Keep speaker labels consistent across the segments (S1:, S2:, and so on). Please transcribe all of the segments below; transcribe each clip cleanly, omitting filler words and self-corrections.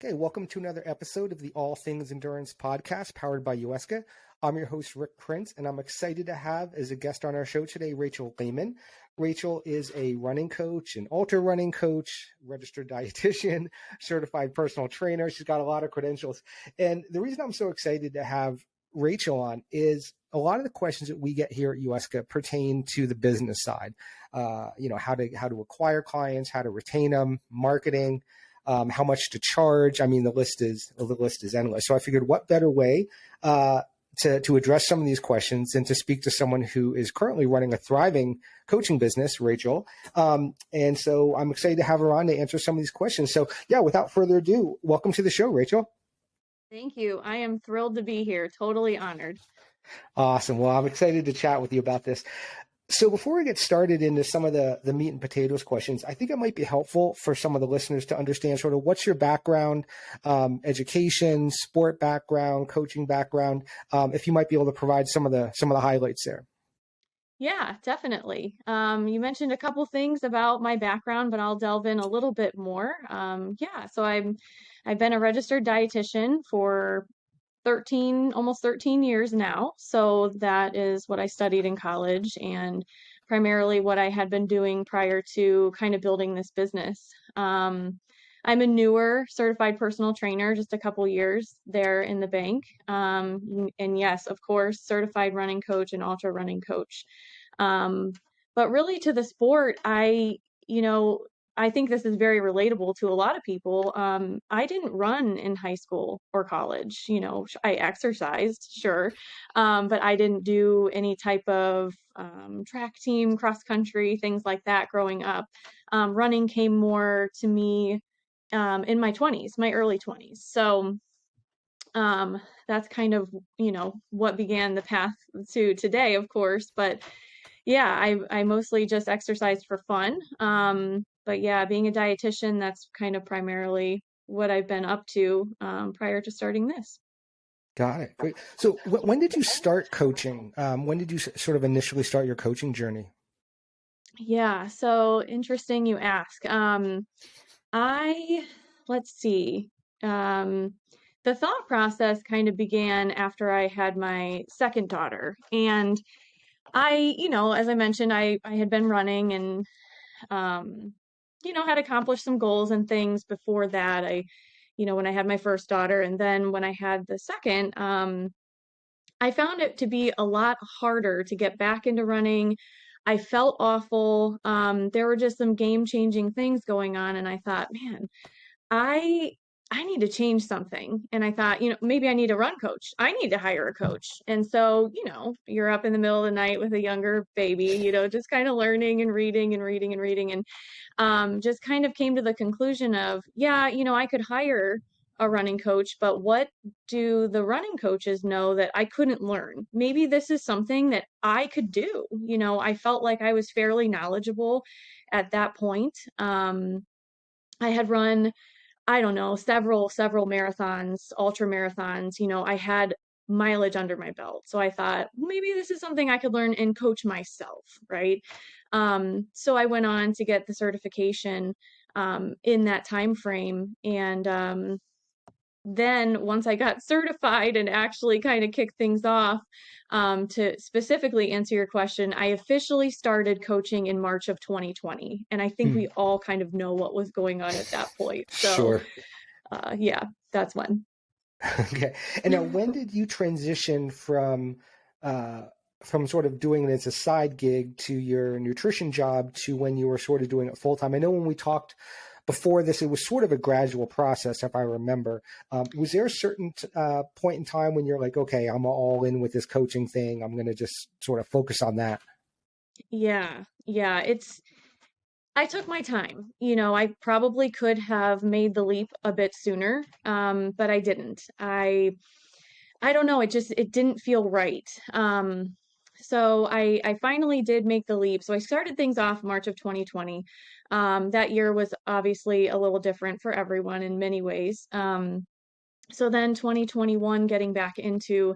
S1: Okay, welcome to another episode of the All Things Endurance podcast powered by USCA. I'm your host, Rick Prince, and I'm excited to have as a guest on our show today, Rachel Laymon. Rachel is a running coach, an ultra running coach, registered dietitian, certified personal trainer. She's got a lot of credentials. And the reason I'm so excited to have Rachel on is a lot of the questions that we get here at USCA pertain to the business side. How to acquire clients, how to retain them, marketing, how much to charge. I mean, the list is endless. So I figured what better way to address some of these questions than to speak to someone who is currently running a thriving coaching business, Rachel. And so I'm excited to have her on to answer some of these questions. So yeah, without further ado, welcome to the show, Rachel.
S2: Thank you. I am thrilled to be here. Totally honored.
S1: Awesome. Well, I'm excited to chat with you about this. So before we get started into some of the meat and potatoes questions, I think it might be helpful for some of the listeners to understand sort of what's your background, education, sport background, coaching background, if you might be able to provide some of the highlights there.
S2: Yeah, definitely. You mentioned a couple things about my background, but I'll delve in a little bit more. So I've been a registered dietitian for almost 13 years now. So that is what I studied in college and primarily what I had been doing prior to kind of building this business. I'm a newer certified personal trainer, just a couple years there in the bank. And yes, of course, certified running coach and ultra running coach. But really to the sport, I think this is very relatable to a lot of people. I didn't run in high school or college. I exercised, sure, but I didn't do any type of track team, cross country, things like that growing up. Running came more to me in my 20s, my early 20s. So that's kind of, what began the path to today, of course. But yeah, I mostly just exercised for fun. But yeah, being a dietitian, that's kind of primarily what I've been up to prior to starting this.
S1: Got it. Great. So when did you start coaching? When did you sort of initially start your coaching journey?
S2: Yeah, so interesting you ask. Let's see. The thought process kind of began after I had my second daughter. And as I mentioned, I had been running and, had accomplished some goals and things before that. When I had my first daughter and then when I had the second, I found it to be a lot harder to get back into running. I felt awful. There were just some game-changing things going on, and I thought, man, I I need to change something. And I thought, maybe I need a run coach. I need to hire a coach. And so, you're up in the middle of the night with a younger baby, just kind of learning and reading and reading and reading. And just kind of came to the conclusion of, yeah, I could hire a running coach, but what do the running coaches know that I couldn't learn? Maybe this is something that I could do. I felt like I was fairly knowledgeable at that point. I had run, I don't know, several marathons, ultra marathons. I had mileage under my belt. So I thought maybe this is something I could learn and coach myself, right? So I went on to get the certification in that time frame. And then once I got certified and actually kind of kicked things off, to specifically answer your question, I officially started coaching in March of 2020. And I think we all kind of know what was going on at that point. So,
S1: Sure.
S2: yeah, that's when.
S1: Okay. And now when did you transition from sort of doing it as a side gig to your nutrition job to when you were sort of doing it full time? I know when we talked before this, it was sort of a gradual process, if I remember. Was there a certain point in time when you're like, okay, I'm all in with this coaching thing, I'm going to just sort of focus on that?
S2: Yeah. I took my time. I probably could have made the leap a bit sooner, but I didn't. I don't know. It didn't feel right. So I finally did make the leap. So I started things off March of 2020. That year was obviously a little different for everyone in many ways. So then 2021, getting back into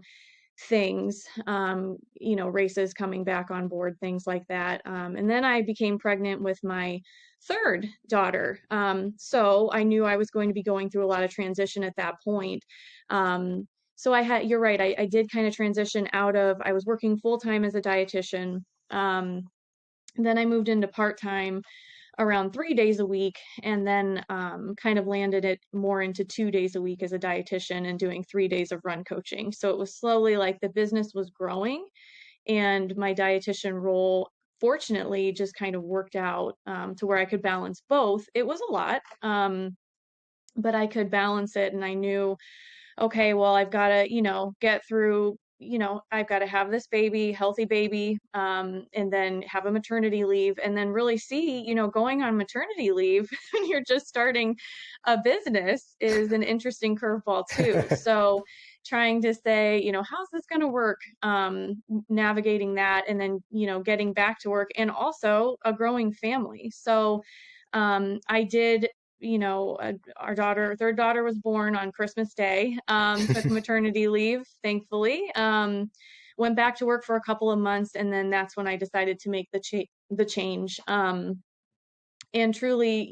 S2: things, races coming back on board, things like that. And then I became pregnant with my third daughter. So I knew I was going to be going through a lot of transition at that point. So you're right, I did kind of transition I was working full time as a dietitian. Then I moved into part time around 3 days a week, and then kind of landed it more into 2 days a week as a dietitian and doing 3 days of run coaching. So it was slowly like the business was growing, and my dietitian role fortunately just kind of worked out to where I could balance both. It was a lot, but I could balance it, and I knew, okay, well, I've got to, get through, I've got to have this baby, healthy baby, and then have a maternity leave, and then really see, going on maternity leave when you're just starting a business is an interesting curveball too. So trying to say, how's this going to work? Navigating that, and then, getting back to work, and also a growing family. So I did, our third daughter was born on Christmas Day, took maternity leave, thankfully, went back to work for a couple of months. And then that's when I decided to make the change. And truly,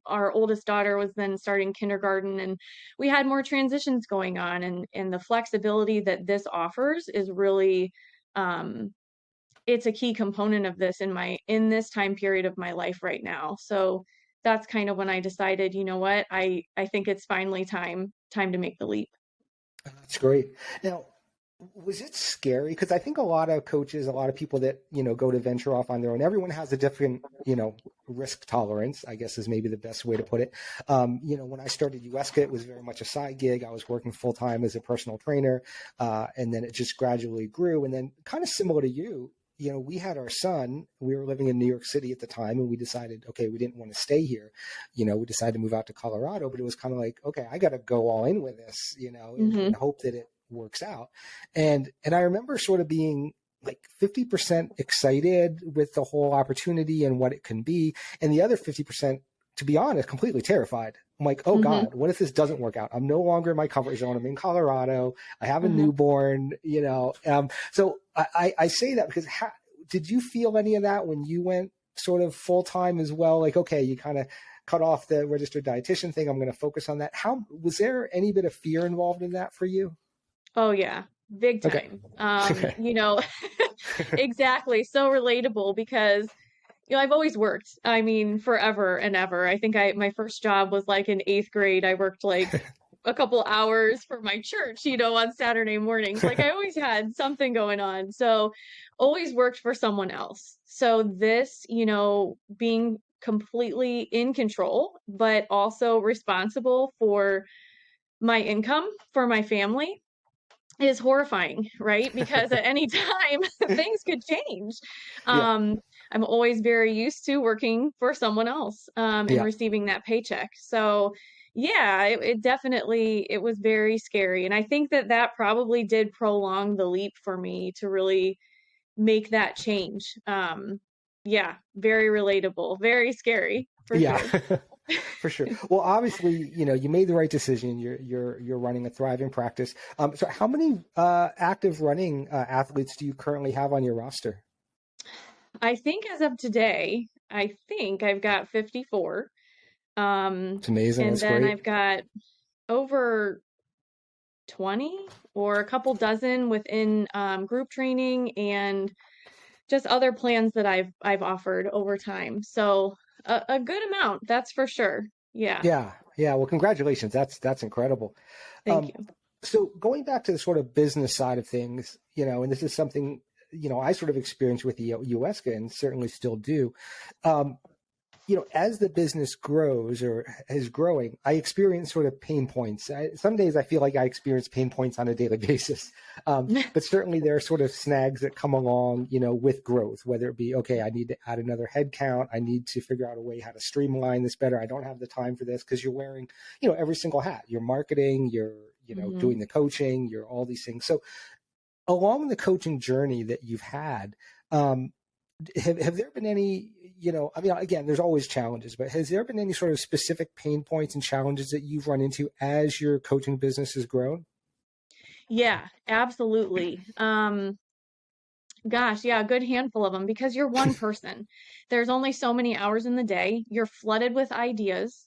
S2: our oldest daughter was then starting kindergarten, and we had more transitions going on, and the flexibility that this offers is really, it's a key component of this in this time period of my life right now. So that's kind of when I decided, you know what, I think it's finally time to make the leap.
S1: That's great. Now, was it scary? Because I think a lot of coaches, a lot of people that, go to venture off on their own, everyone has a different, risk tolerance, I guess is maybe the best way to put it. When I started USCA, it was very much a side gig. I was working full time as a personal trainer. And then it just gradually grew. And then kind of similar to you, we had our son, we were living in New York City at the time, and we decided, okay, we didn't want to stay here. We decided to move out to Colorado, but it was kind of like, okay, I got to go all in with this, and hope that it works out. And I remember sort of being like 50% excited with the whole opportunity and what it can be. And the other 50%, to be honest, completely terrified. I'm like, oh God, what if this doesn't work out? I'm no longer in my comfort zone. I'm in Colorado. I have a newborn, so I say that because did you feel any of that when you went sort of full time as well? Like, okay, you kind of cut off the registered dietitian thing. I'm going to focus on that. Was there any bit of fear involved in that for you?
S2: Oh yeah, big time.
S1: Okay.
S2: Exactly. So relatable because, I've always worked. I mean, forever and ever. I think my first job was like in 8th grade. I worked like a couple hours for my church, on Saturday mornings. Like I always had something going on. So always worked for someone else. So this, being completely in control, but also responsible for my income, for my family, is horrifying, right? Because at any time things could change.
S1: Yeah.
S2: I'm always very used to working for someone else, and
S1: Yeah.
S2: receiving that paycheck. So yeah, it definitely, it was very scary. And I think that probably did prolong the leap for me to really make that change. Yeah, very relatable, very scary for
S1: Yeah.
S2: sure.
S1: For sure. Well, obviously, you made the right decision. You're running a thriving practice. So how many active running athletes do you currently have on your roster?
S2: I think as of today, I think I've got 54.
S1: It's amazing.
S2: And
S1: That's
S2: then
S1: great.
S2: I've got over 20 or a couple dozen within group training and just other plans that I've offered over time. So a good amount, that's for sure. Yeah,
S1: Yeah. Yeah. Well, congratulations. That's incredible.
S2: thank
S1: Um,
S2: you.
S1: so going back to the sort of business side of things, and this is something, I sort of experienced with the USCA and certainly still do. Um, as the business grows or is growing, I experience sort of pain points. Some days I feel like I experience pain points on a daily basis. But certainly there are sort of snags that come along, with growth, whether it be, okay, I need to add another head count. I need to figure out a way how to streamline this better. I don't have the time for this because you're wearing, every single hat. You're marketing, you're, doing the coaching, you're all these things. So along the coaching journey that you've had, have there been any, again, there's always challenges, but has there been any sort of specific pain points and challenges that you've run into as your coaching business has grown?
S2: Yeah, absolutely. Gosh, yeah, a good handful of them because you're one person. There's only so many hours in the day. You're flooded with ideas.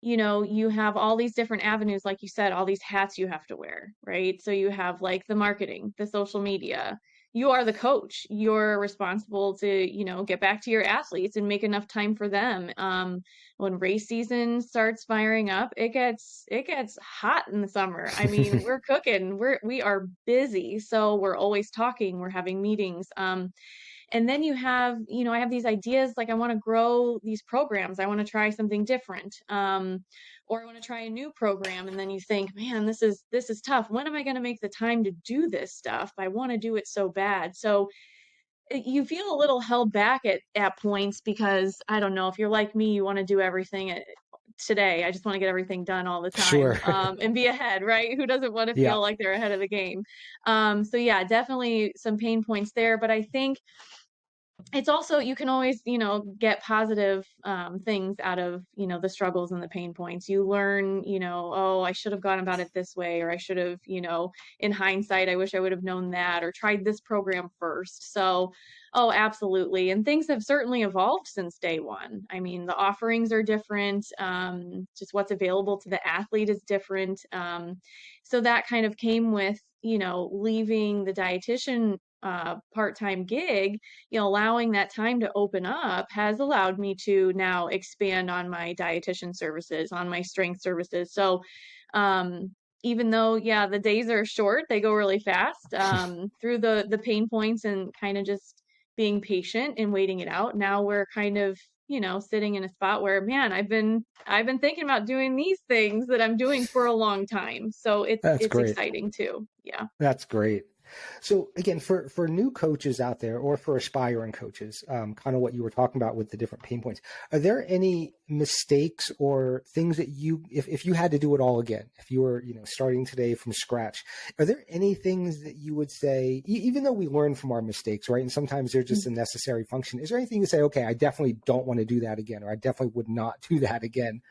S2: You have all these different avenues, like you said, all these hats you have to wear, right? So you have like the marketing, the social media. You are the coach. You're responsible to, get back to your athletes and make enough time for them. When race season starts firing up, it gets hot in the summer. I mean, we're cooking. We are busy, so we're always talking, we're having meetings. And then I have these ideas like I want to grow these programs. I want to try something different. Or I want to try a new program, and then you think, man, this is tough. When am I going to make the time to do this stuff? I want to do it so bad. So you feel a little held back at points because I don't know if you're like me, you want to do everything today. I just want to get everything done all the time,
S1: Sure.
S2: and be ahead, right? Who doesn't want to
S1: Yeah.
S2: feel like they're ahead of the game? So yeah, definitely some pain points there, but I think it's also you can always get positive things out of the struggles and the pain points. You learn, oh, I should have gone about it this way, or I should have, in hindsight, I wish I would have known that or tried this program first. So oh, absolutely. And things have certainly evolved since day one. I mean, the offerings are different. Just what's available to the athlete is different. So that kind of came with leaving the dietitian part-time gig. Allowing that time to open up has allowed me to now expand on my dietitian services, on my strength services. So, even though, yeah, the days are short, they go really fast, through the pain points and kind of just being patient and waiting it out. Now we're kind of, sitting in a spot where, man, I've been thinking about doing these things that I'm doing for a long time. So it's
S1: That's
S2: it's
S1: great.
S2: exciting too. Yeah.
S1: That's great. So again, for new coaches out there, or for aspiring coaches, kind of what you were talking about with the different pain points, are there any mistakes or things that if you had to do it all again, if you were starting today from scratch, are there any things that you would say, even though we learn from our mistakes, right? And sometimes they're just a necessary function. Is there anything you say, okay, I definitely don't want to do that again, or I definitely would not do that again?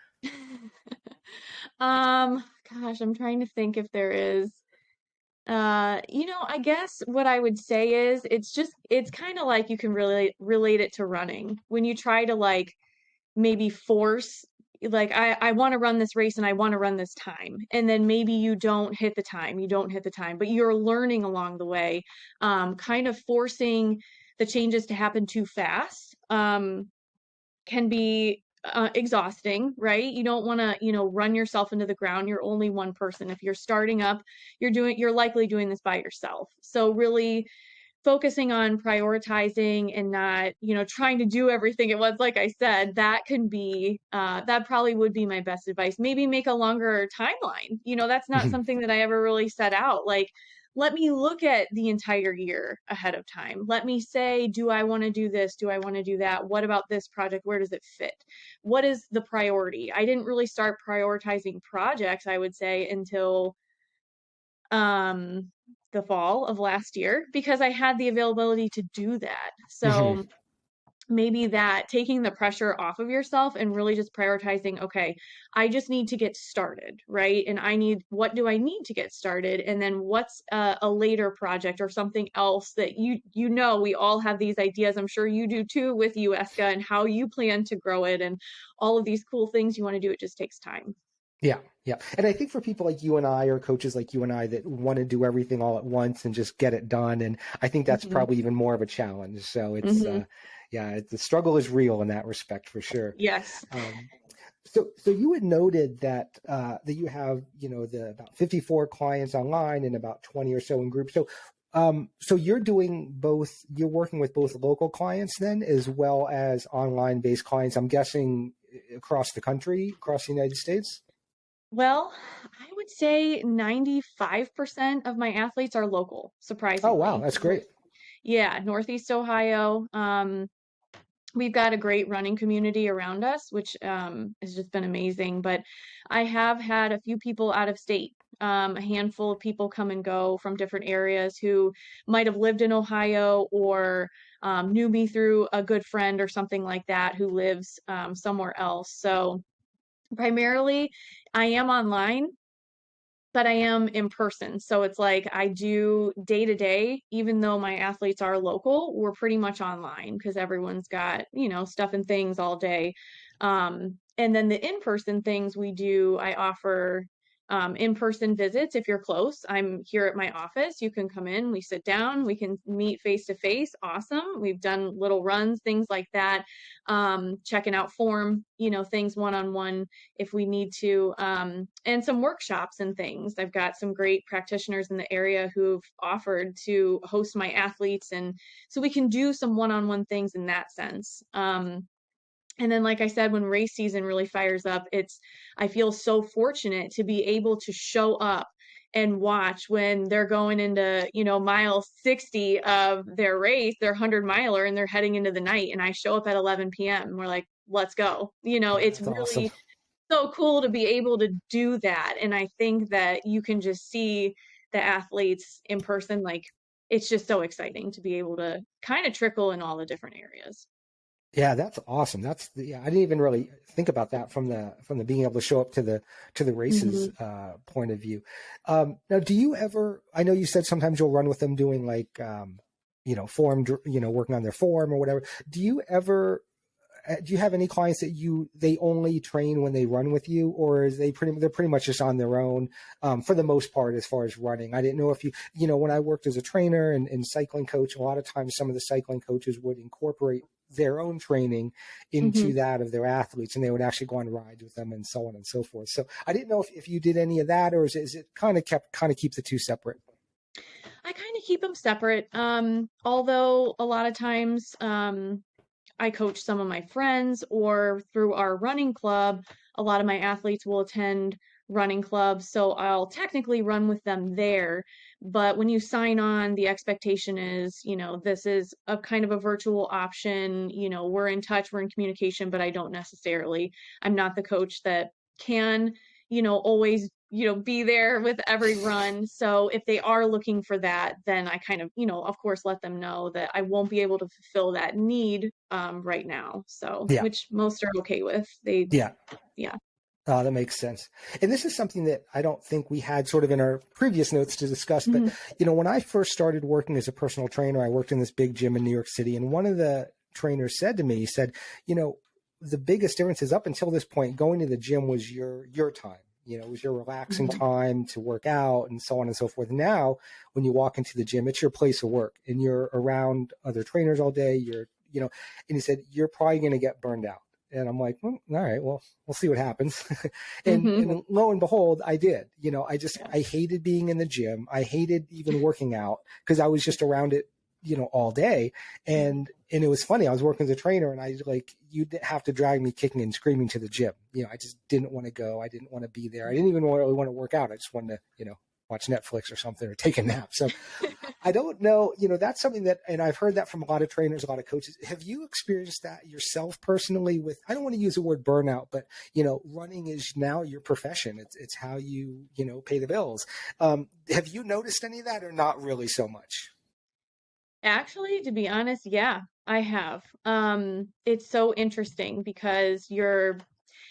S2: Gosh, I'm trying to think if there is. I guess what I would say is it's kind of like you can really relate it to running. When you try to like maybe force like I want to run this race and I want to run this time. And then maybe you don't hit the time, but you're learning along the way, kind of forcing the changes to happen too fast. Can be exhausting, right? You don't want to, run yourself into the ground. You're only one person. If you're starting up, you're likely doing this by yourself. So really focusing on prioritizing and not, trying to do everything at once, like I said, that probably would be my best advice. Maybe make a longer timeline. That's not something that I ever really set out. Like, let me look at the entire year ahead of time. Let me say, do I want to do this? Do I want to do that? What about this project? Where does it fit? What is the priority? I didn't really start prioritizing projects, I would say, until um the fall of last year because I had the availability to do that. So maybe that taking the pressure off of yourself and really just prioritizing, okay, I just need to get started, right? And what do I need to get started? And then what's a later project or something else that we all have these ideas. I'm sure you do too with UESCA and how you plan to grow it and all of these cool things you want to do. It just takes time.
S1: Yeah, yeah. And I think for people like you and I, or coaches like you and I, that want to do everything all at once and just get it done, and I think that's
S2: Hmm.
S1: probably even more of a challenge. So
S2: Hmm.
S1: yeah, the struggle is real in that respect for sure.
S2: Yes.
S1: Um, so you had noted that that you have the about 54 clients online and about 20 or so in groups. So you're doing both. You're working with both local clients then, as well as online based clients. I'm guessing across the country, across the United States.
S2: Well, I would say 95% of my athletes are local,
S1: Oh, wow,
S2: surprisingly.
S1: that's great.
S2: Yeah, Northeast Ohio. We've got a great running community around us, which has just been amazing. But I have had a few people out of state, a handful of people come and go from different areas who might have lived in Ohio or knew me through a good friend or something like that who lives somewhere else. So primarily, I am online. but I am in person. So it's like I do day to day, even though my athletes are local, we're pretty much online because everyone's got, stuff and things all day. And then the in-person things we do, I offer in-person visits if you're close. I'm here at my office. You can come in, we sit down, we can meet face to face. Awesome. We've done little runs, things like that. Checking out form, things one-on-one if we need to, and some workshops and things. I've got some great practitioners in the area who've offered to host my athletes, and so we can do some one-on-one things in that sense. And then, like I said, when race season really fires up, I feel so fortunate to be able to show up and watch when they're going into, mile 60 of their race, their 100 miler, and they're heading into the night. And I show up at 11 p.m. and we're like, let's go. It's
S1: That's awesome.
S2: really so cool to be able to do that. And I think that you can just see the athletes in person. Like, it's just so exciting to be able to kind of trickle in all the different areas.
S1: Yeah, that's awesome. Yeah, I didn't even really think about that from the being able to show up to the races
S2: Mm-hmm.
S1: point of view. Now, do you ever? I know you said sometimes you'll run with them doing like form, working on their form or whatever. Do you have any clients that they only train when they run with you, or they're pretty much just on their own for the most part as far as running? I didn't know if when I worked as a trainer and cycling coach, a lot of times some of the cycling coaches would incorporate their own training
S2: Mm-hmm.
S1: into that of their athletes, and they would actually go on rides with them and so on and so forth. So I didn't know if you did any of that, or is it kind of keep the two separate?
S2: I kind of keep them separate. Although a lot of times, I coach some of my friends, or through our running club, a lot of my athletes will attend running clubs. So I'll technically run with them there. But when you sign on, the expectation is, this is a kind of a virtual option. We're in touch, we're in communication, but I'm not the coach that can, always, be there with every run. So if they are looking for that, then I kind of, of course, let them know that I won't be able to fulfill that need right now. So,
S1: Yeah,
S2: which most are okay with.
S1: yeah.
S2: Yeah.
S1: That makes sense. And this is something that I don't think we had sort of in our previous notes to discuss. But,
S2: Hmm.
S1: when I first started working as a personal trainer, I worked in this big gym in New York City. And one of the trainers said to me, he said, the biggest difference is up until this point, going to the gym was your time. It was your relaxing
S2: Hmm.
S1: time to work out and so on and so forth. Now, when you walk into the gym, it's your place of work and you're around other trainers all day. And he said, you're probably going to get burned out. And I'm like, all right, well, we'll see what happens. and
S2: Hmm.
S1: and lo and behold, I did.
S2: Yeah.
S1: I hated being in the gym. I hated even working out because I was just around it, all day.
S2: Mhm.
S1: And it was funny. I was working as a trainer, and you'd have to drag me kicking and screaming to the gym. I just didn't want to go. I didn't want to be there. I didn't even really want to work out. I just wanted to, watch Netflix or something or take a nap. So I don't know, that's something that, and I've heard that from a lot of trainers, a lot of coaches. Have you experienced that yourself personally with, I don't want to use the word burnout, but, running is now your profession. It's how you, pay the bills. Have you noticed any of that or not really so much?
S2: Actually, to be honest, yeah, I have. It's so interesting because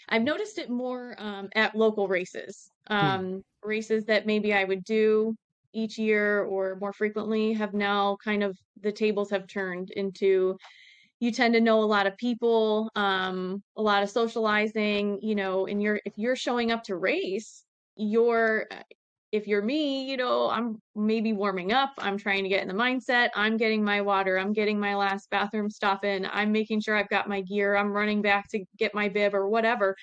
S2: I've noticed it more at local races.
S1: Hmm.
S2: Races that maybe I would do each year or more frequently have now kind of the tables have turned into you tend to know a lot of people, a lot of socializing, and if you're showing up to race, you're if you're me, I'm maybe warming up, I'm trying to get in the mindset, I'm getting my water, I'm getting my last bathroom stop in, I'm making sure I've got my gear, I'm running back to get my bib or whatever.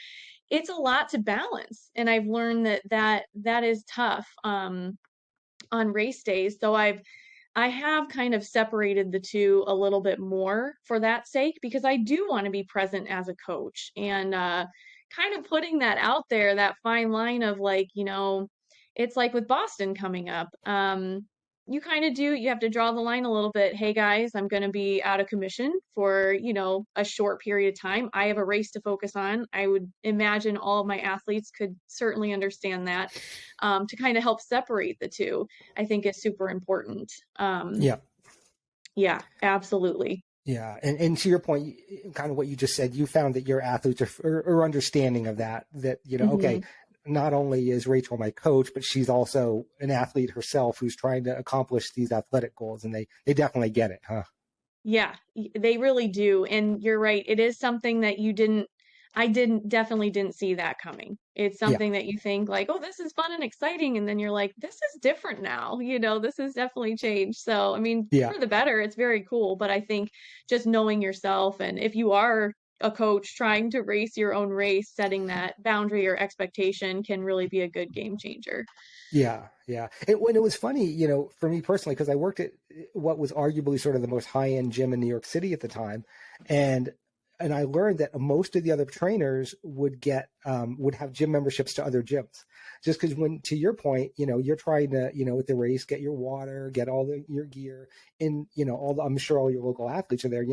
S2: It's a lot to balance, and I've learned that is tough on race days. So I have kind of separated the two a little bit more for that sake because I do want to be present as a coach and kind of putting that out there, that fine line of like, it's like with Boston coming up. You have to draw the line a little bit. Hey guys, I'm going to be out of commission for, a short period of time. I have a race to focus on. I would imagine all of my athletes could certainly understand that to kind of help separate the two. I think is super important.
S1: Yeah.
S2: Yeah, absolutely.
S1: Yeah. And to your point, kind of what you just said, you found that your athletes are understanding of that,
S2: Hmm.
S1: okay, not only is Rachel my coach, but she's also an athlete herself who's trying to accomplish these athletic goals, and they definitely get it, huh?
S2: Yeah, they really do. And you're right. It is something that I definitely didn't see that coming. It's
S1: Yeah,
S2: something that you think like, oh, this is fun and exciting. And then you're like, this is different now. This has definitely changed. So, I mean,
S1: yeah.
S2: for the better, it's very cool. But I think just knowing yourself, and if you are a coach trying to race your own race, setting that boundary or expectation can really be a good game changer.
S1: Yeah, yeah. When it was funny, for me personally, because I worked at what was arguably sort of the most high-end gym in New York City at the time, and I learned that most of the other trainers would have gym memberships to other gyms, just because when to your point, you're trying to with the race get your water, get your gear, and I'm sure all your local athletes are there.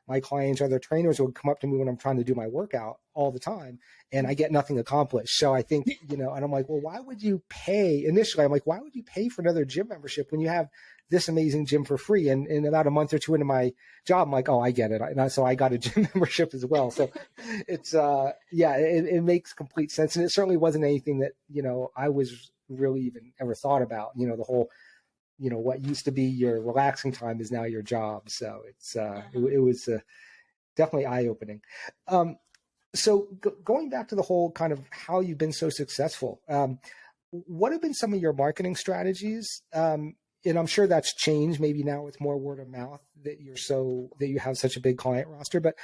S1: My clients, other trainers would come up to me when I'm trying to do my workout all the time, and I get nothing accomplished. So I think, and I'm like, well, why would you pay initially? I'm like, why would you pay for another gym membership when you have this amazing gym for free? And in about a month or two into my job, I'm like, oh, I get it. So I got a gym membership as well. So it's, yeah, it makes complete sense. And it certainly wasn't anything that, I was really even ever thought about, the whole, what used to be your relaxing time is now your job. So it was definitely eye opening. So going back to the whole kind of how you've been so successful, what have been some of your marketing strategies? And I'm sure that's changed. Maybe now it's more word of mouth that you have such a big client roster. But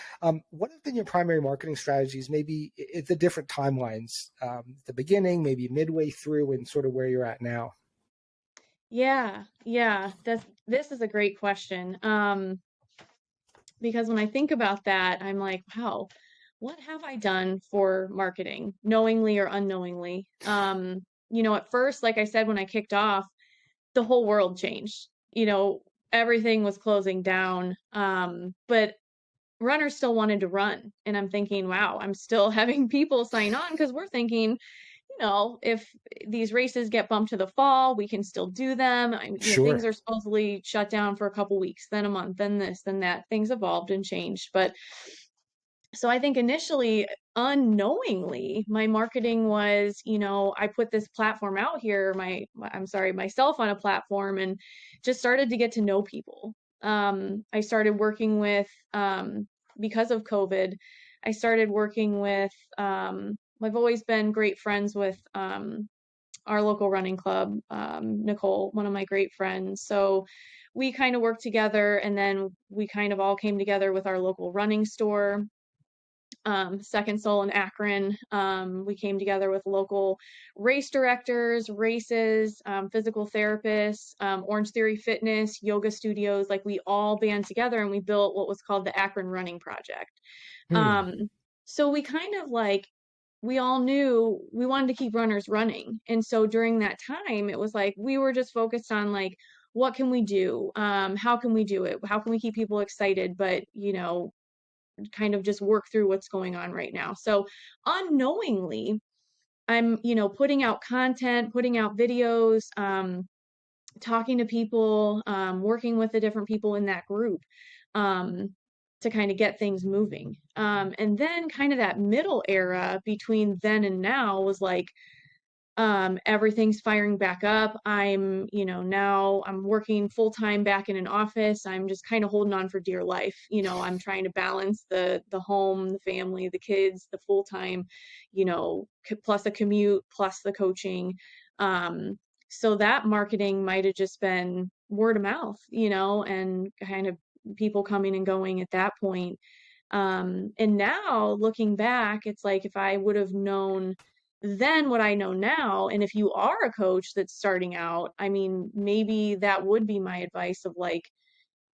S1: what have been your primary marketing strategies? Maybe at the different timelines, the beginning, maybe midway through, and sort of where you're at now.
S2: Yeah. This is a great question. Because when I think about that, I'm like, wow, what have I done for marketing, knowingly or unknowingly? At first, like I said, when I kicked off, the whole world changed. Everything was closing down. But runners still wanted to run. And I'm thinking, wow, I'm still having people sign on because we're thinking, if these races get bumped to the fall, we can still do them. Things
S1: Sure.
S2: are supposedly shut down for a couple weeks, then a month, then this, then that. Things evolved and changed. But so I think initially, unknowingly, my marketing was, I put this platform out here, myself on a platform, and just started to get to know people. I started working with, because of COVID, I started working with, I've always been great friends with our local running club, Nicole, one of my great friends. So we kind of worked together, and then we kind of all came together with our local running store, Second Soul in Akron. We came together with local race directors, races, physical therapists, Orange Theory Fitness, yoga studios. Like we all band together and we built what was called the Akron Running Project.
S1: Hmm.
S2: Um, so we kind of like, we all knew we wanted to keep runners running. And so during that time, it was like we were just focused on like, what can we do? How can we do it? How can we keep people excited, but kind of just work through what's going on right now. So unknowingly, I'm, putting out content, putting out videos, talking to people, working with the different people in that group, um, to kind of get things moving. And then kind of that middle era between then and now was like, everything's firing back up. Now I'm working full time back in an office. I'm just kind of holding on for dear life. I'm trying to balance the home, the family, the kids, the full time, plus a commute, plus the coaching. So that marketing might have just been word of mouth, and kind of people coming and going at that point. And now looking back, it's like if I would have known then what I know now, and if you are a coach that's starting out, I mean, maybe that would be my advice of like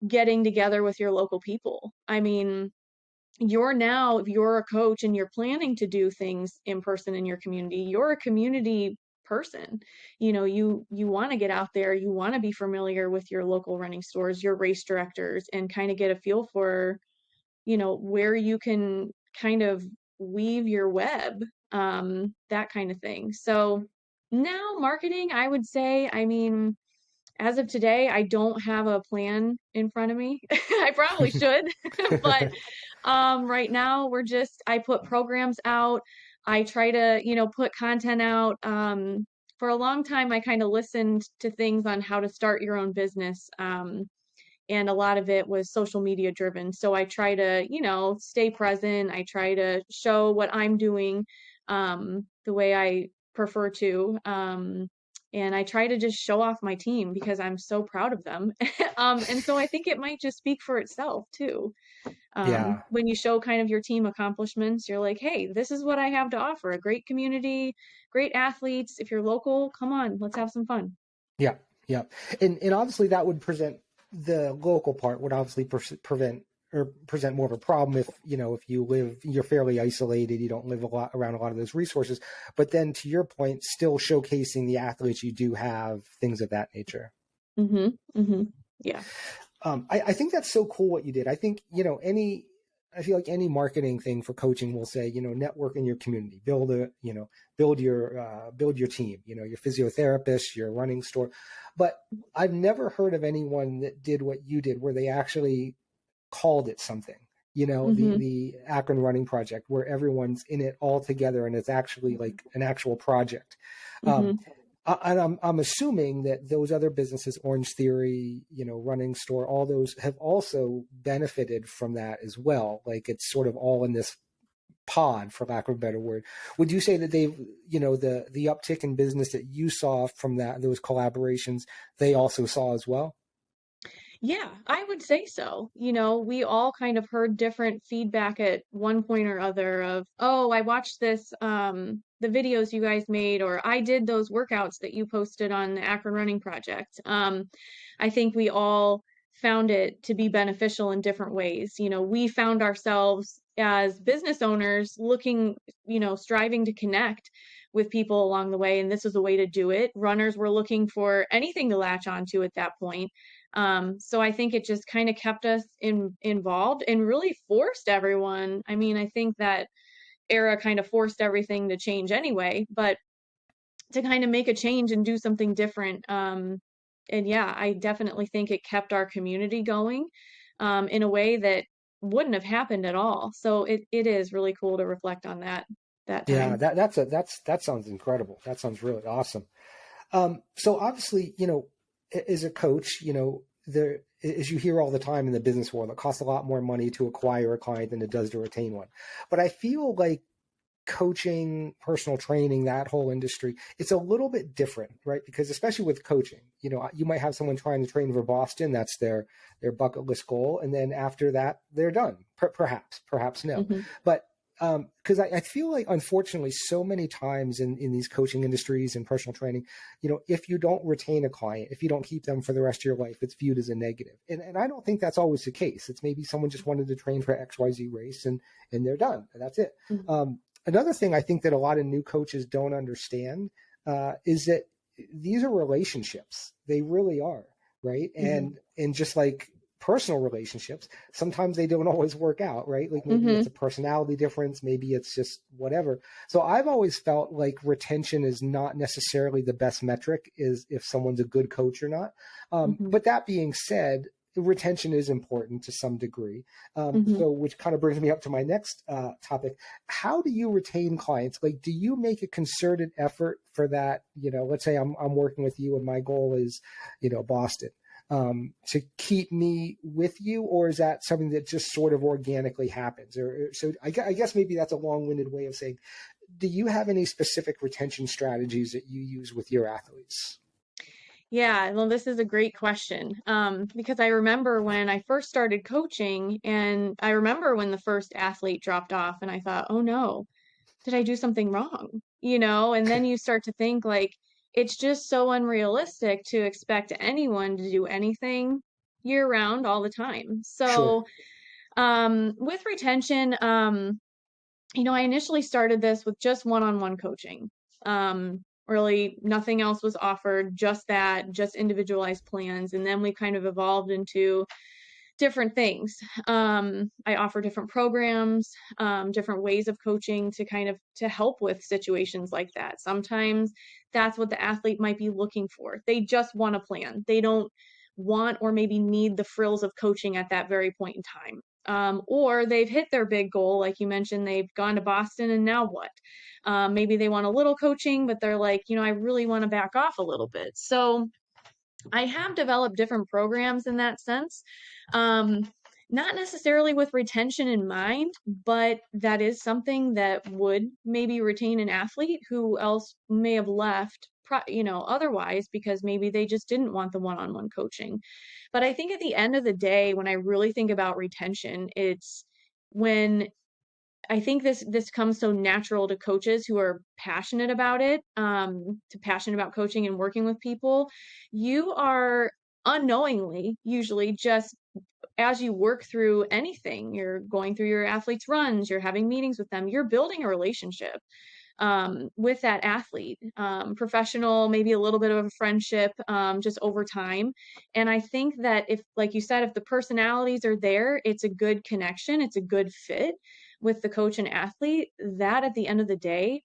S2: getting together with your local people. I mean, if you're a coach and you're planning to do things in person in your community, you're a community person. You want to get out there, you want to be familiar with your local running stores, your race directors, and kind of get a feel for where you can kind of weave your web, that kind of thing. So now marketing, I would say, I mean, as of today, I don't have a plan in front of me. I probably should, but right now I put programs out. I try to, put content out. For a long time, I kind of listened to things on how to start your own business. And a lot of it was social media driven. So I try to, stay present. I try to show what I'm doing the way I prefer to. And I try to just show off my team because I'm so proud of them. And so I think it might just speak for itself too.
S1: Yeah.
S2: When you show kind of your team accomplishments, you're like, hey, this is what I have to offer, a great community, great athletes. If you're local, come on, let's have some fun.
S1: Yeah. Yeah. And obviously that would present the local part would obviously prevent or present more of a problem if, if you're fairly isolated, you don't live a lot around a lot of those resources. But then to your point, still showcasing the athletes you do have, things of that nature.
S2: Mm-hmm. Mm-hmm. Yeah.
S1: I think that's so cool what you did. I think, I feel like any marketing thing for coaching will say, network in your community, build your team, your physiotherapist, your running store. But I've never heard of anyone that did what you did, where they actually called it something,
S2: Mm-hmm.
S1: the Akron Running Project, where everyone's in it all together and it's actually like an actual project.
S2: Mm-hmm.
S1: And I'm assuming that those other businesses, Orange Theory, Running Store, all those have also benefited from that as well. Like it's sort of all in this pod, for lack of a better word. Would you say that they've, the uptick in business that you saw from those collaborations, they also saw as well?
S2: Yeah, I would say so. We all kind of heard different feedback at one point or other of, oh, I watched the videos you guys made, or I did those workouts that you posted on the Akron Running Project. I think we all found it to be beneficial in different ways. We found ourselves as business owners looking, striving to connect with people along the way, and this is a way to do it. Runners were looking for anything to latch onto at that point. So I think it just kind of kept us involved and really forced everyone. I mean, I think that era kind of forced everything to change anyway, but to kind of make a change and do something different. And yeah, I definitely think it kept our community going in a way that wouldn't have happened at all. So it is really cool to reflect on that
S1: Yeah,
S2: time.
S1: that sounds incredible. That sounds really awesome. So obviously, as a coach, there, as you hear all the time in the business world, it costs a lot more money to acquire a client than it does to retain one. But I feel like coaching, personal training, that whole industry, it's a little bit different, right? Because especially with coaching, you might have someone trying to train for Boston. That's their bucket list goal. And then after that, they're done. Perhaps no.
S2: Hmm.
S1: But because I feel like, unfortunately, so many times in these coaching industries and personal training, if you don't retain a client, if you don't keep them for the rest of your life, it's viewed as a negative. And I don't think that's always the case. It's maybe someone just wanted to train for XYZ race and they're done. And that's it.
S2: Hmm.
S1: Another thing I think that a lot of new coaches don't understand is that these are relationships. They really are, right?
S2: Hmm.
S1: And just like personal relationships, sometimes they don't always work out, right? Like maybe
S2: Hmm.
S1: it's a personality difference, maybe it's just whatever. So I've always felt like retention is not necessarily the best metric, is if someone's a good coach or not.
S2: Hmm.
S1: But that being said, retention is important to some degree.
S2: Hmm.
S1: So which kind of brings me up to my next topic. How do you retain clients? Like, do you make a concerted effort for that? Let's say I'm working with you and my goal is, Boston, to keep me with you, or is that something that just sort of organically happens? Or so I guess maybe that's a long-winded way of saying, do you have any specific retention strategies that you use with your athletes?
S2: Yeah, well, this is a great question. Because I remember when I first started coaching, and I remember when the first athlete dropped off, and I thought, oh no, did I do something wrong? And then you start to think like it's just so unrealistic to expect anyone to do anything year round all the time.
S1: Sure.
S2: So, with retention, I initially started this with just one-on-one coaching. Really, nothing else was offered, just that, just individualized plans. And then we kind of evolved into different things. I offer different programs, different ways of coaching to kind of to help with situations like that. Sometimes that's what the athlete might be looking for. They just want a plan. They don't want or maybe need the frills of coaching at that very point in time. or they've hit their big goal. Like you mentioned, they've gone to Boston and now what? Maybe they want a little coaching, but they're like, I really want to back off a little bit. So I have developed different programs in that sense. Um, Not necessarily with retention in mind, but that is something that would maybe retain an athlete who else may have left, otherwise because maybe they just didn't want the one-on-one coaching. But I think at the end of the day, when I really think about retention, it's when I think this comes so natural to coaches who are passionate about it, to passionate about coaching and working with people. You are unknowingly, usually just as you work through anything, you're going through your athletes' runs, you're having meetings with them, you're building a relationship with that athlete, professional, maybe a little bit of a friendship, just over time. And I think that if, like you said, if the personalities are there, it's a good connection, it's a good fit with the coach and athlete. That at the end of the day,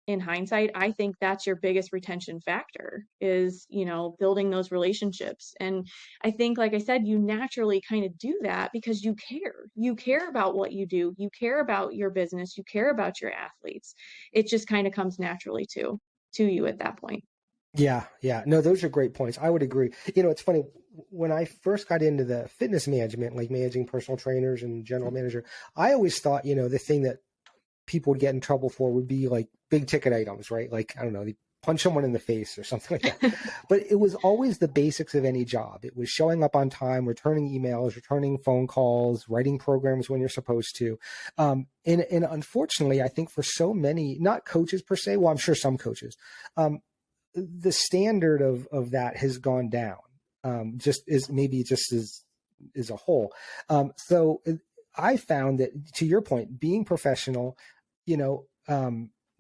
S2: in hindsight, I think that's your biggest retention factor is, building those relationships. And I think, like I said, you naturally kind of do that because you care. You care about what you do. You care about your business. You care about your athletes. It just kind of comes naturally to you at that point.
S1: Yeah, yeah. No, those are great points. I would agree. It's funny, when I first got into the fitness management, like managing personal trainers and general manager, I always thought, the thing that people would get in trouble for would be like big ticket items, right? Like, I don't know, they punch someone in the face or something like that. But it was always the basics of any job. It was showing up on time, returning emails, returning phone calls, writing programs when you're supposed to. And unfortunately, I think for so many, not coaches per se, well, I'm sure some coaches, the standard of that has gone down. Just is maybe just as a whole. So I found that, to your point, being professional, you know,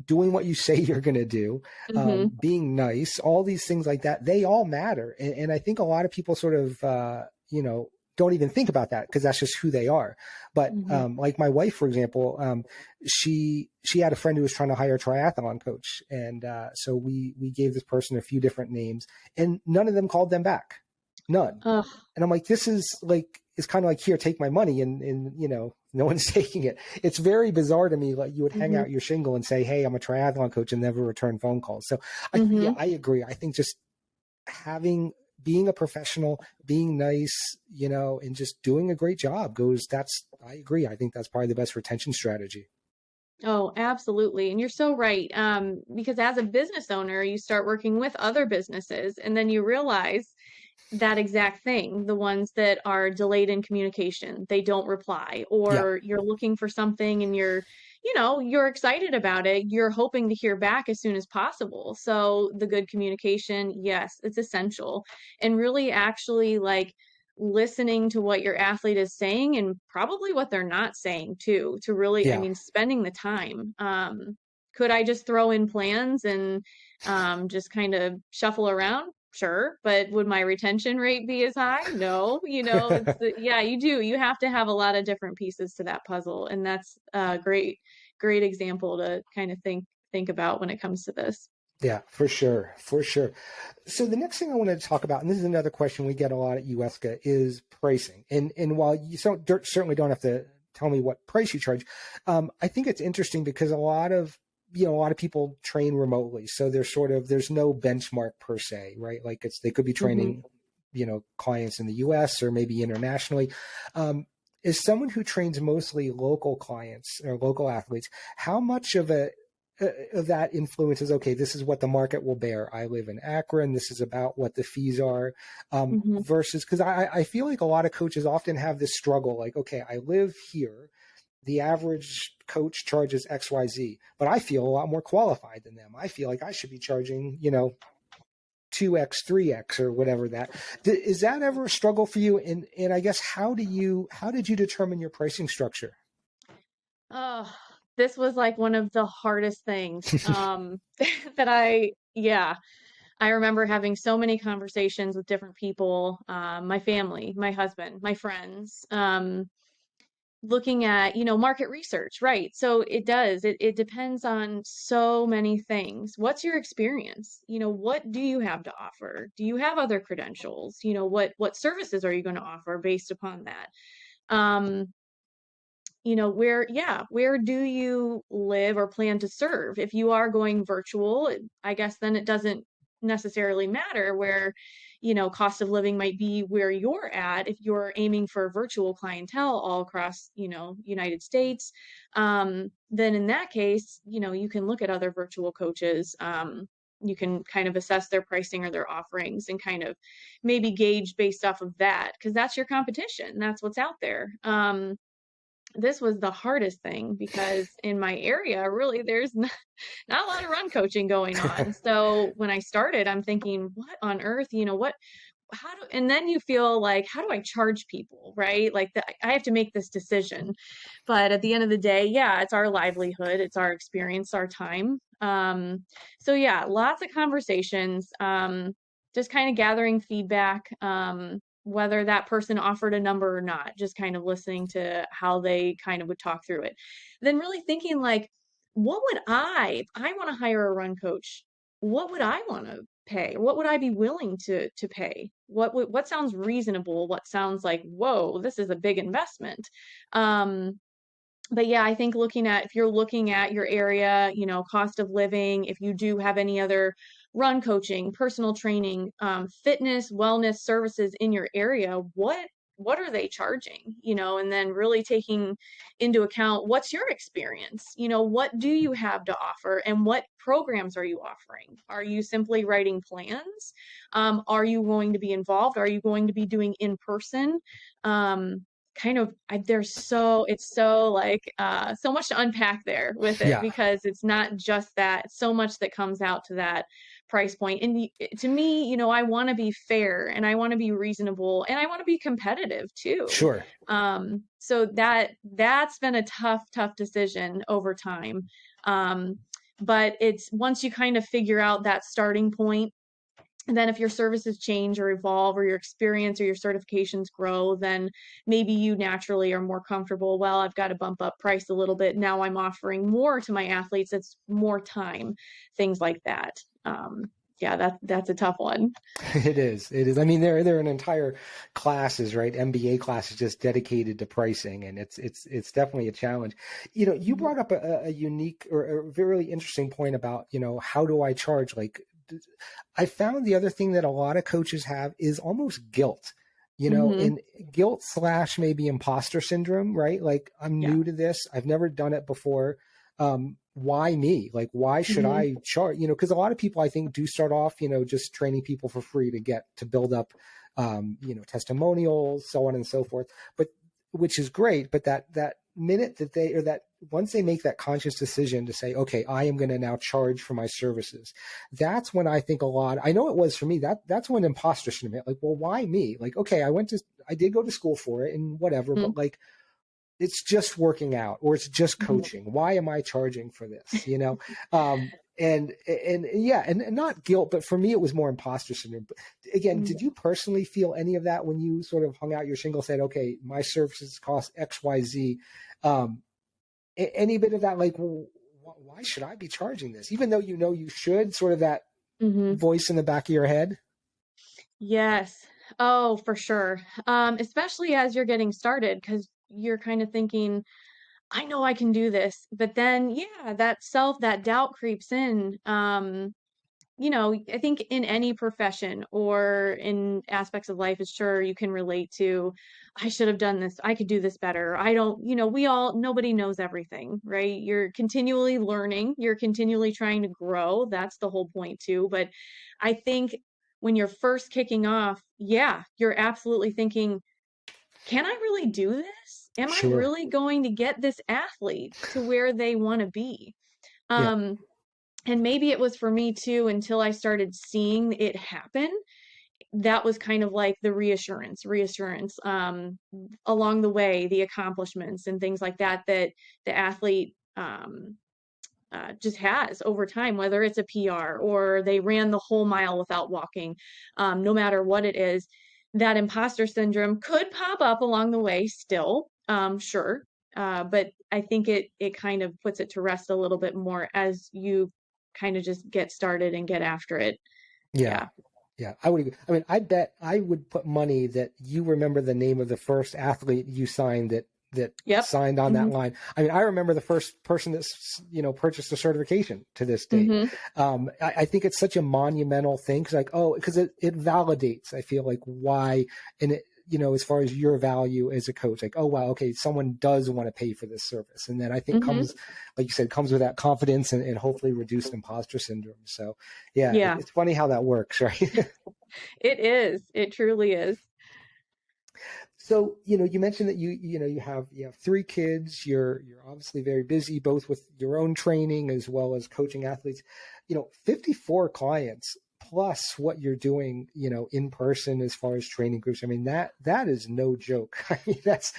S1: doing what you say you're going to do,
S2: Mm-hmm.
S1: being nice, all these things like that, they all matter. And I think a lot of people sort of, don't even think about that because that's just who they are. But
S2: Mm-hmm.
S1: like my wife, for example, she had a friend who was trying to hire a triathlon coach, and so we gave this person a few different names, and none of them called them back, none.
S2: Ugh.
S1: And I'm like, this is like, it's kind of like, here, take my money, and no one's taking it. It's very bizarre to me. Like, you would hang
S2: Mm-hmm.
S1: out your shingle and say, hey, I'm a triathlon coach, and never return phone calls. So
S2: Mm-hmm.
S1: I agree. I think just being a professional, being nice, and just doing a great job I agree. I think that's probably the best retention strategy.
S2: Oh, absolutely. And you're so right. Because as a business owner, you start working with other businesses and then you realize that exact thing, the ones that are delayed in communication, they don't reply,
S1: Yeah.
S2: or you're looking for something and you're excited about it. You're hoping to hear back as soon as possible. So the good communication, yes, it's essential. And really actually like listening to what your athlete is saying and probably what they're not saying too, to really, I
S1: Yeah.
S2: mean, spending the time. Could I just throw in plans and just kind of shuffle around? Sure, but would my retention rate be as high? No, yeah, you do. You have to have a lot of different pieces to that puzzle, and that's a great example to kind of think about when it comes to this.
S1: Yeah, for sure. For sure. So the next thing I wanted to talk about, and this is another question we get a lot at USCA, is pricing. And while you certainly don't have to tell me what price you charge, I think it's interesting because a lot of people train remotely, so there's no benchmark per se, right? Like they could be
S2: Hmm.
S1: training, clients in the U.S. or maybe internationally. As someone who trains mostly local clients or local athletes, how much of that influences, okay, this is what the market will bear. I live in Akron. This is about what the fees are,
S2: Hmm.
S1: versus, because I feel like a lot of coaches often have this struggle, like, okay, I live here. The average coach charges XYZ, but I feel a lot more qualified than them. I feel like I should be charging, 2X, 3X, or whatever that. Is that ever a struggle for you? And I guess, how did you determine your pricing structure?
S2: Oh, this was like one of the hardest things that yeah, I remember having so many conversations with different people, my family, my husband, my friends. Looking at, market research, right? So it depends on so many things. What's your experience? What do you have to offer? Do you have other credentials? What services are you going to offer based upon that? where do you live or plan to serve? If you are going virtual, I guess then it doesn't necessarily matter where, cost of living might be where you're at if you're aiming for virtual clientele all across, United States. Then in that case, you can look at other virtual coaches. You can kind of assess their pricing or their offerings and kind of maybe gauge based off of that because that's your competition. That's what's out there. This was the hardest thing because in my area, really, there's not a lot of run coaching going on. So when I started, I'm thinking, what on earth, and then you feel like, how do I charge people, right? Like I have to make this decision. But at the end of the day, yeah, it's our livelihood, it's our experience, our time. So yeah, lots of conversations, just kind of gathering feedback, whether that person offered a number or not, just kind of listening to how they kind of would talk through it. Then really thinking like, what would if I want to hire a run coach, what would I want to pay? What would I be willing to pay? What sounds reasonable? What sounds like, whoa, this is a big investment. But yeah, I think if you're looking at your area, cost of living, if you do have any other run coaching, personal training, fitness, wellness services in your area, what are they charging? And then really taking into account what's your experience? What do you have to offer and what programs are you offering? Are you simply writing plans? Are you going to be involved? Are you going to be doing in person? Kind of it's so like so much to unpack there with it
S1: Yeah,
S2: because it's not just that, so much that comes out to that price point. And to me, I want to be fair and I want to be reasonable and I want to be competitive too.
S1: sure.
S2: So that's been a tough decision over time. But it's once you kind of figure out that starting point, and then if your services change or evolve or your experience or your certifications grow, then maybe you naturally are more comfortable. Well, I've got to bump up price a little bit. Now I'm offering more to my athletes. It's more time, things like that. Yeah, that's a tough one.
S1: It is. It is. I mean, there are an entire classes, right? MBA classes just dedicated to pricing, and it's definitely a challenge. You
S2: Mhm.
S1: brought up a unique or a very interesting point about, how do I charge? Like, I found the other thing that a lot of coaches have is almost guilt,
S2: Mhm.
S1: and guilt slash maybe imposter syndrome, right? Like, I'm
S2: Yeah.
S1: new to this. I've never done it before. Why me? Like, why should
S2: Mhm.
S1: I charge? Because a lot of people I think do start off, just training people for free to build up, testimonials, so on and so forth. But which is great. But that minute that once they make that conscious decision to say, okay, I am going to now charge for my services, that's when I think I know it was for me, that's when imposter syndrome hit. Like, well, why me? Like, okay, I did go to school for it and whatever,
S2: Mhm.
S1: but like, it's just working out or it's just
S2: Mhm.
S1: coaching. Why am I charging for this? And yeah, and not guilt, but for me, it was more imposter syndrome. But again, did you personally feel any of that when you sort of hung out your shingle, said, okay, my services cost XYZ? Any bit of that, like, well, why should I be charging this? Even though you should, sort of that
S2: Mhm.
S1: voice in the back of your head.
S2: Yes. Oh, for sure. Especially as you're getting started, because you're kind of thinking, I know I can do this. But then, yeah, that doubt creeps in. I think in any profession or in aspects of life, it's sure you can relate to, I should have done this. I could do this better. I don't, nobody knows everything, right? You're continually learning, you're continually trying to grow. That's the whole point too. But I think when you're first kicking off, yeah, you're absolutely thinking, can I really do this? Am I
S1: Sure.
S2: really going to get this athlete to where they want to be?
S1: Yeah.
S2: Um, and maybe it was for me too until I started seeing it happen. That was kind of like the reassurance along the way, the accomplishments and things like that the athlete just has over time, whether it's a PR or they ran the whole mile without walking, no matter what it is, that imposter syndrome could pop up along the way still, sure. But I think it kind of puts it to rest a little bit more as you kind of just get started and get after it.
S1: Yeah.
S2: Yeah.
S1: Yeah, I would agree. I mean, I bet I would put money that you remember the name of the first athlete you signed that
S2: Yep.
S1: signed on that
S2: Mm-hmm.
S1: line. I mean, I remember the first person that's, purchased a certification to this day.
S2: Mm-hmm.
S1: I think it's such a monumental thing. Cause like, because it validates, I feel like why, and it, as far as your value as a coach, like, oh, wow, okay, someone does want to pay for this service. And then I think
S2: Mm-hmm.
S1: comes, like you said, comes with that confidence and hopefully reduced imposter syndrome. So yeah,
S2: Yeah,
S1: it's funny how that works, right?
S2: it is. It truly is.
S1: So, you mentioned that you have three kids. You're obviously very busy, both with your own training as well as coaching athletes. 54 clients plus what you're doing, in person as far as training groups. I mean, that is no joke. I mean, that's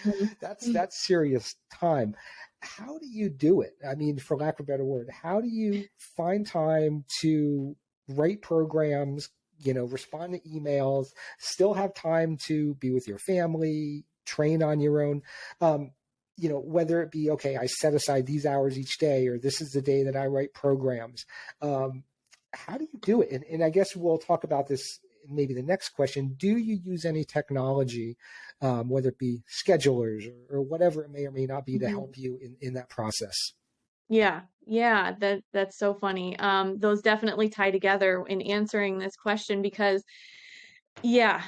S1: serious time. How do you do it? I mean, for lack of a better word, how do you find time to write programs, respond to emails, still have time to be with your family, train on your own? Whether it be, okay, I set aside these hours each day, or this is the day that I write programs. How do you do it? And I guess we'll talk about this in maybe the next question. Do you use any technology, whether it be schedulers or whatever it may or may not be, to
S2: Mm-hmm.
S1: help you in that process?
S2: Yeah, yeah, that's so funny. Those definitely tie together in answering this question because yeah,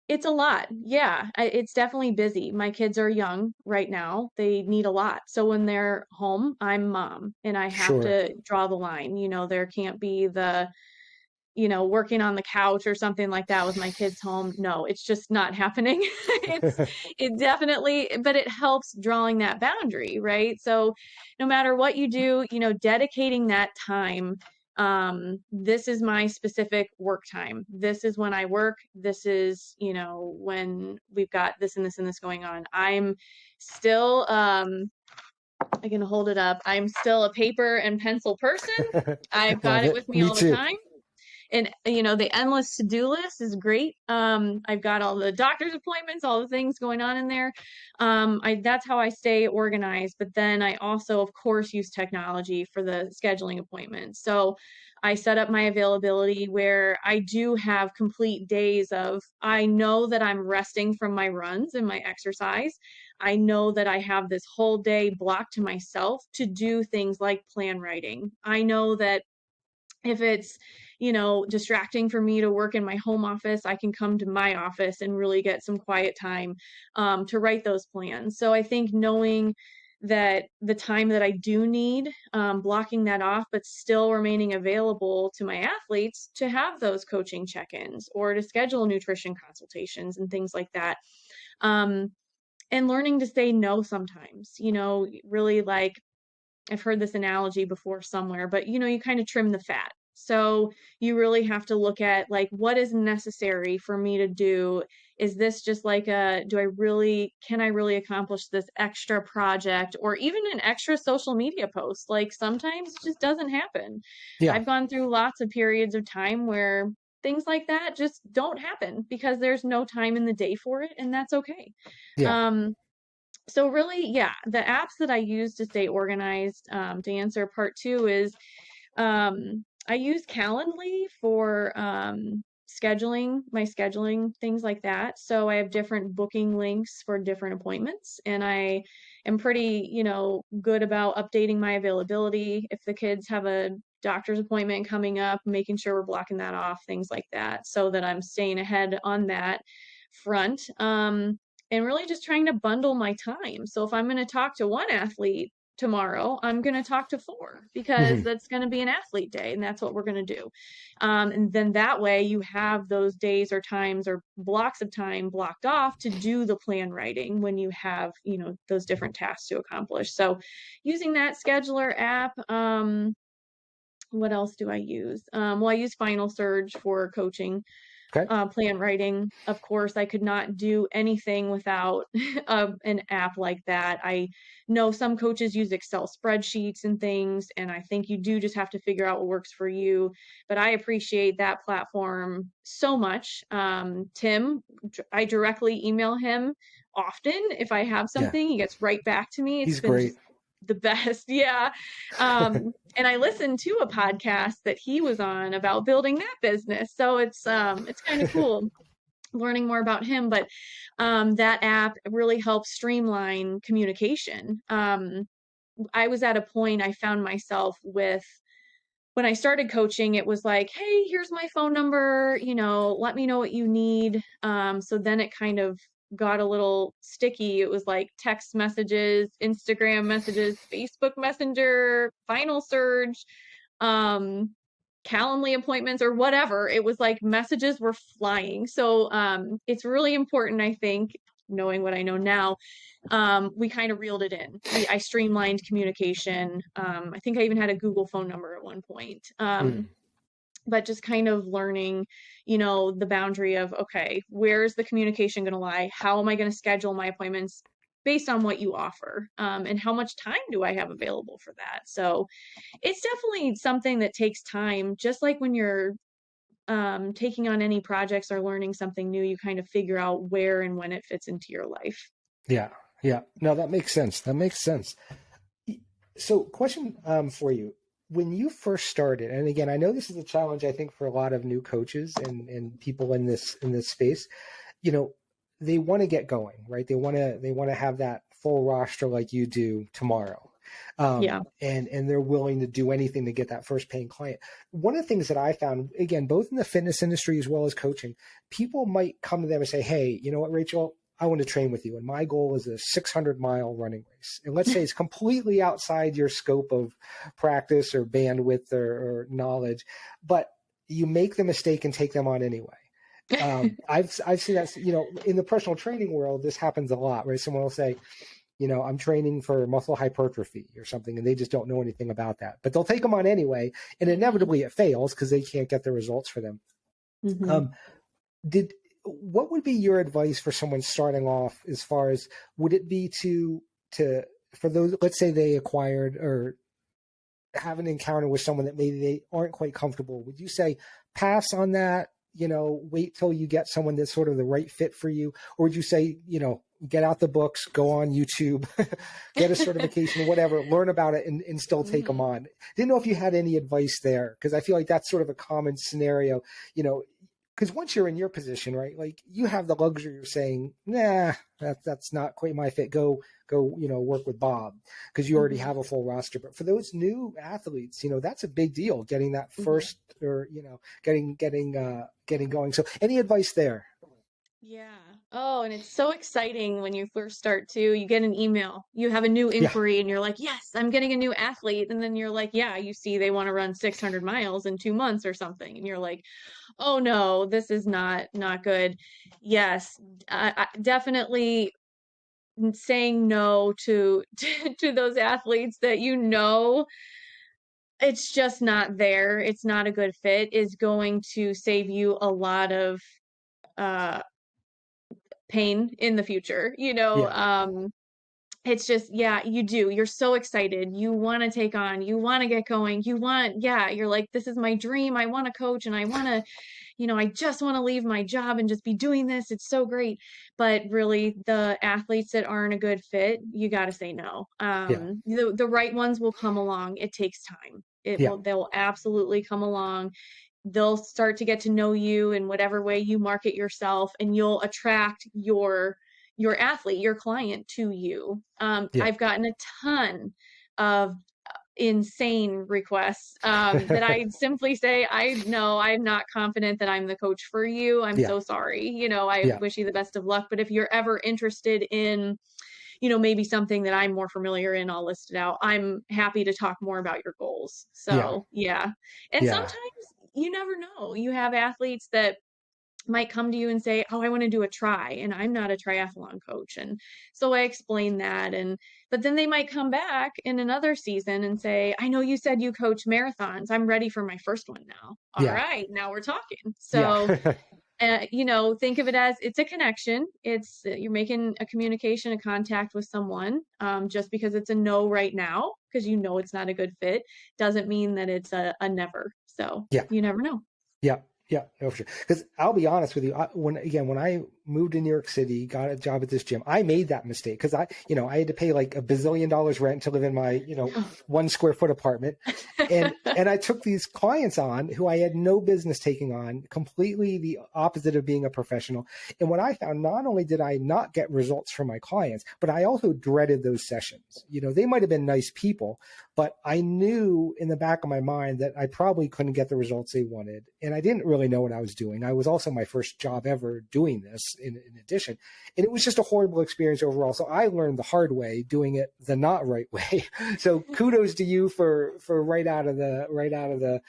S2: it's a lot. Yeah, it's definitely busy. My kids are young right now. They need a lot. So when they're home, I'm mom and I have
S1: Sure.
S2: to draw the line. There can't be working on the couch or something like that with my kids home. No, it's just not happening. It definitely, but it helps drawing that boundary, right? So no matter what you do, dedicating that time. This is my specific work time. This is when I work. This is, when we've got this and this and this going on. I'm still, I can hold it up. I'm still a paper and pencil person. I've got
S1: Love
S2: it
S1: it.
S2: with me
S1: Me
S2: all the
S1: too.
S2: time. And the endless to-do list is great. I've got all the doctor's appointments, all the things going on in there. That's how I stay organized. But then I also, of course, use technology for the scheduling appointments. So I set up my availability where I do have complete days of, I know that I'm resting from my runs and my exercise. I know that I have this whole day blocked to myself to do things like plan writing. I know that if it's distracting for me to work in my home office, I can come to my office and really get some quiet time to write those plans. So I think knowing that the time that I do need, blocking that off, but still remaining available to my athletes to have those coaching check-ins or to schedule nutrition consultations and things like that. um, and learning to say no sometimes, really, like, I've heard this analogy before somewhere, but you kind of trim the fat. So you really have to look at, like, what is necessary for me to do? Is this just like can I really accomplish this extra project or even an extra social media post? Like sometimes it just doesn't happen.
S1: Yeah.
S2: I've gone through lots of periods of time where things like that just don't happen because there's no time in the day for it, and that's okay.
S1: Yeah.
S2: Um, so really, yeah, the apps that I use to stay organized, to answer part two is, I use Calendly for scheduling, things like that. So I have different booking links for different appointments, and I am pretty, good about updating my availability. If the kids have a doctor's appointment coming up, making sure we're blocking that off, things like that, so that I'm staying ahead on that front. And really just trying to bundle my time. So if I'm going to talk to one athlete tomorrow, I'm going to talk to four because
S1: Mhm.
S2: that's going to be an athlete day and that's what we're going to do. And then that way you have those days or times or blocks of time blocked off to do the plan writing when you have, those different tasks to accomplish. So using that scheduler app, what else do I use? Well, I use Final Surge for coaching,
S1: Okay.
S2: plan writing. Of course, I could not do anything without an app like that. I know some coaches use Excel spreadsheets and things, and I think you do just have to figure out what works for you. But I appreciate that platform so much. Tim, I directly email him often if I have
S1: Yeah.
S2: something. He gets right back to me. It's
S1: He's
S2: been
S1: great.
S2: just the best. Yeah. And I listened to a podcast that he was on about building that business. So it's kind of cool. learning more about him. But that app really helps streamline communication. I was at a point I found myself with when I started coaching, it was like, hey, here's my phone number, let me know what you need. So then it kind of got a little sticky. It was like text messages, Instagram messages, Facebook Messenger, Final Surge, um, Calendly appointments, or whatever. It was like messages were flying. So it's really important, I think, knowing what I know now, we kind of reeled it in. I streamlined communication. I think I even had a Google phone number at one point. But just kind of learning, the boundary of, okay, where's the communication going to lie? How am I going to schedule my appointments based on what you offer? And how much time do I have available for that? So it's definitely something that takes time, just like when you're taking on any projects or learning something new, you kind of figure out where and when it fits into your life.
S1: Yeah. Yeah. No, that makes sense. That makes sense. So question for you. When you first started, and again, I know this is a challenge, I think, for a lot of new coaches and people in this space, they want to get going, right? They want to have that full roster like you do tomorrow.
S2: Yeah.
S1: And they're willing to do anything to get that first paying client. One of the things that I found, again, both in the fitness industry as well as coaching, people might come to them and say, hey, you know what, Rachel, I want to train with you. And my goal is a 600-mile running race. And let's say it's completely outside your scope of practice or bandwidth or knowledge, but you make the mistake and take them on anyway. I've seen that, in the personal training world, this happens a lot, right? Someone will say, I'm training for muscle hypertrophy or something, and they just don't know anything about that, but they'll take them on anyway. And inevitably it fails because they can't get the results for them. Mm-hmm. What would be your advice for someone starting off, as far as, would it be for those, let's say they acquired or have an encounter with someone that maybe they aren't quite comfortable? Would you say pass on that, wait till you get someone that's sort of the right fit for you? Or would you say, get out the books, go on YouTube, get a certification, whatever, learn about it and still take them on? Didn't know if you had any advice there, because I feel like that's sort of a common scenario, because once you're in your position, right, like you have the luxury of saying, nah, that's not quite my fit. Go, work with Bob, because you already have a full roster. But for those new athletes, that's a big deal, getting that first, or, getting going. So any advice there?
S2: Yeah. Oh, and it's so exciting when you first start too. You get an email, you have a new inquiry, and you're like, yes, I'm getting a new athlete. And then you're like, yeah, you see they want to run 600 miles in 2 months or something. And you're like, oh no, this is not good. Yes, I definitely saying no to those athletes that it's just not there. It's not a good fit, is going to save you a lot of pain in the future. It's just, you're so excited. You want to take on, you want to get going. You're like, this is my dream. I want to coach, and I want to, I just want to leave my job and just be doing this. It's so great. But really, the athletes that aren't a good fit, you got to say no. The right ones will come along. It takes time. They will absolutely come along. They'll start to get to know you in whatever way you market yourself, and you'll attract your athlete, your client, to you. I've gotten a ton of insane requests that I simply say, I'm not confident that I'm the coach for you. I'm so sorry. I wish you the best of luck. But if you're ever interested in, maybe something that I'm more familiar in, I'll list it out. I'm happy to talk more about your goals. So And sometimes you never know. You have athletes that might come to you and say, oh, I want to do a try, and I'm not a triathlon coach. And so I explain that. But then they might come back in another season and say, I know you said you coach marathons. I'm ready for my first one now. All right, now we're talking. So, think of it as, it's a connection. It's, you're making a communication, a contact with someone. Just because it's a no right now, because it's not a good fit, doesn't mean that it's a never. So you never know.
S1: Yeah, no, for sure. Because I'll be honest with you, when moved to New York City, got a job at this gym. I made that mistake because I had to pay like $1 billion rent to live in my, 1 square foot apartment. And I took these clients on who I had no business taking on, completely the opposite of being a professional. And what I found, not only did I not get results from my clients, but I also dreaded those sessions. They might have been nice people, but I knew in the back of my mind that I probably couldn't get the results they wanted. And I didn't really know what I was doing. I was also my first job ever doing this in addition. And it was just a horrible experience overall. So I learned the hard way doing it the not right way. So kudos to you for right out of the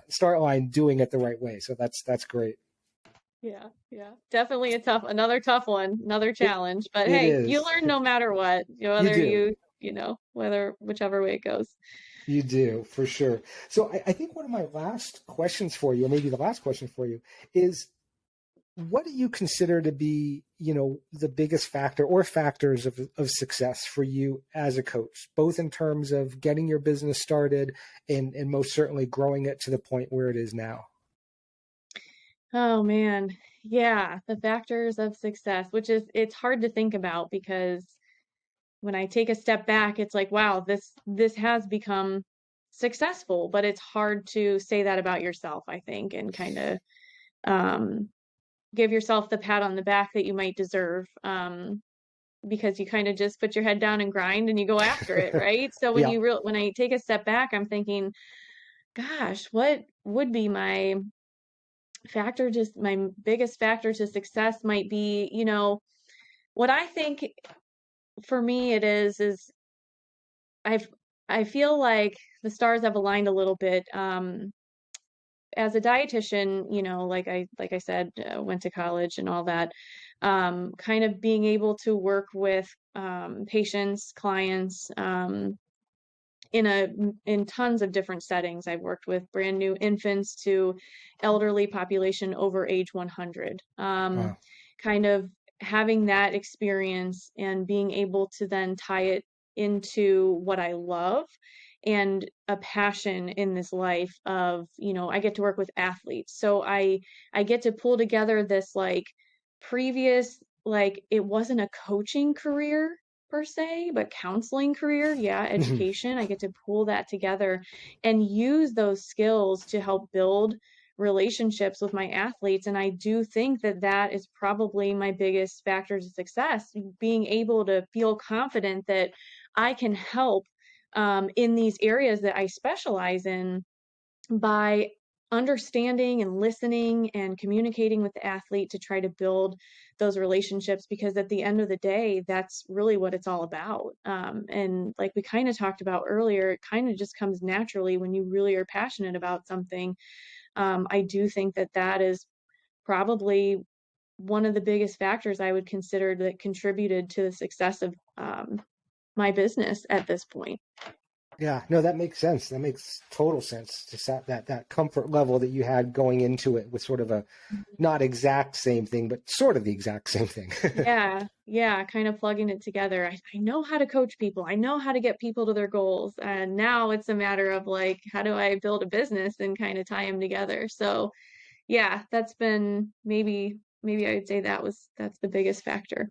S1: start line doing it the right way. So that's great.
S2: Yeah, yeah. Definitely another tough one, another challenge. But
S1: It
S2: hey, you
S1: is.
S2: learn no matter what,
S1: You
S2: whether
S1: do.
S2: whichever way it goes.
S1: You do, for sure. So I think one of my last questions for you, or maybe the last question for you, is what do you consider to be, the biggest factor or factors of success for you as a coach, both in terms of getting your business started and most certainly growing it to the point where it is now?
S2: Oh man. Yeah, the factors of success, which it's hard to think about because when I take a step back, it's like, wow, this has become successful, but it's hard to say that about yourself, I think, and kind of um give yourself the pat on the back that you might deserve. Because you kind of just put your head down and grind and you go after it, right? So
S1: Yeah.
S2: when I take a step back, I'm thinking, gosh, what would be my biggest factor to success might be, what I think for me it is I've I feel like the stars have aligned a little bit. As a dietitian, like I said, went to college and all that. Kind of being able to work with patients, clients, in tons of different settings. I've worked with brand new infants to elderly population over age 100.
S1: Wow.
S2: Kind of having that experience and being able to then tie it into what I love and a passion in this life of, I get to work with athletes. So I get to pull together this like previous, like it wasn't a coaching career per se, but counseling career, yeah, education. I get to pull that together and use those skills to help build relationships with my athletes. And I do think that that is probably my biggest factor to success, being able to feel confident that I can help in these areas that I specialize in by understanding and listening and communicating with the athlete to try to build those relationships, because at the end of the day, that's really what it's all about. And like we kind of talked about earlier, it kind of just comes naturally when you really are passionate about something. I do think that that is probably one of the biggest factors I would consider that contributed to the success of my business at this point.
S1: Yeah, no, that makes sense. That makes total sense. Just that comfort level that you had going into it with sort of a not exact same thing, but sort of the exact same thing.
S2: Yeah, yeah, kind of plugging it together. I know how to coach people. I know how to get people to their goals. And now it's a matter of like, how do I build a business and kind of tie them together? So, yeah, that's been maybe I would say that's the biggest factor.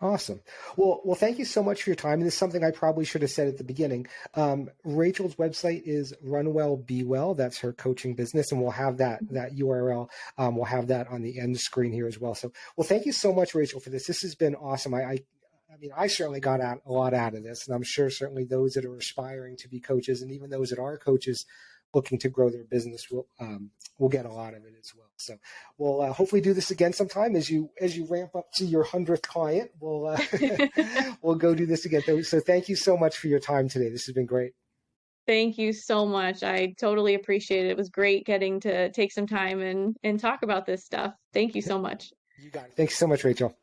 S1: Awesome. Well, thank you so much for your time. And this is something I probably should have said at the beginning. Rachel's website is Run Well, Be Well. That's her coaching business, and we'll have that URL. We'll have that on the end screen here as well. So, well, thank you so much, Rachel, for this. This has been awesome. I mean, I certainly got a lot out of this, and I'm sure certainly those that are aspiring to be coaches, and even those that are coaches looking to grow their business will get a lot of it as well. So we'll hopefully do this again sometime as you ramp up to your 100th client. We'll we'll go do this again. So thank you so much for your time today. This has been great.
S2: Thank you so much. I totally appreciate it. It was great getting to take some time and talk about this stuff. Thank you so much.
S1: You got it. Thanks so much, Rachel.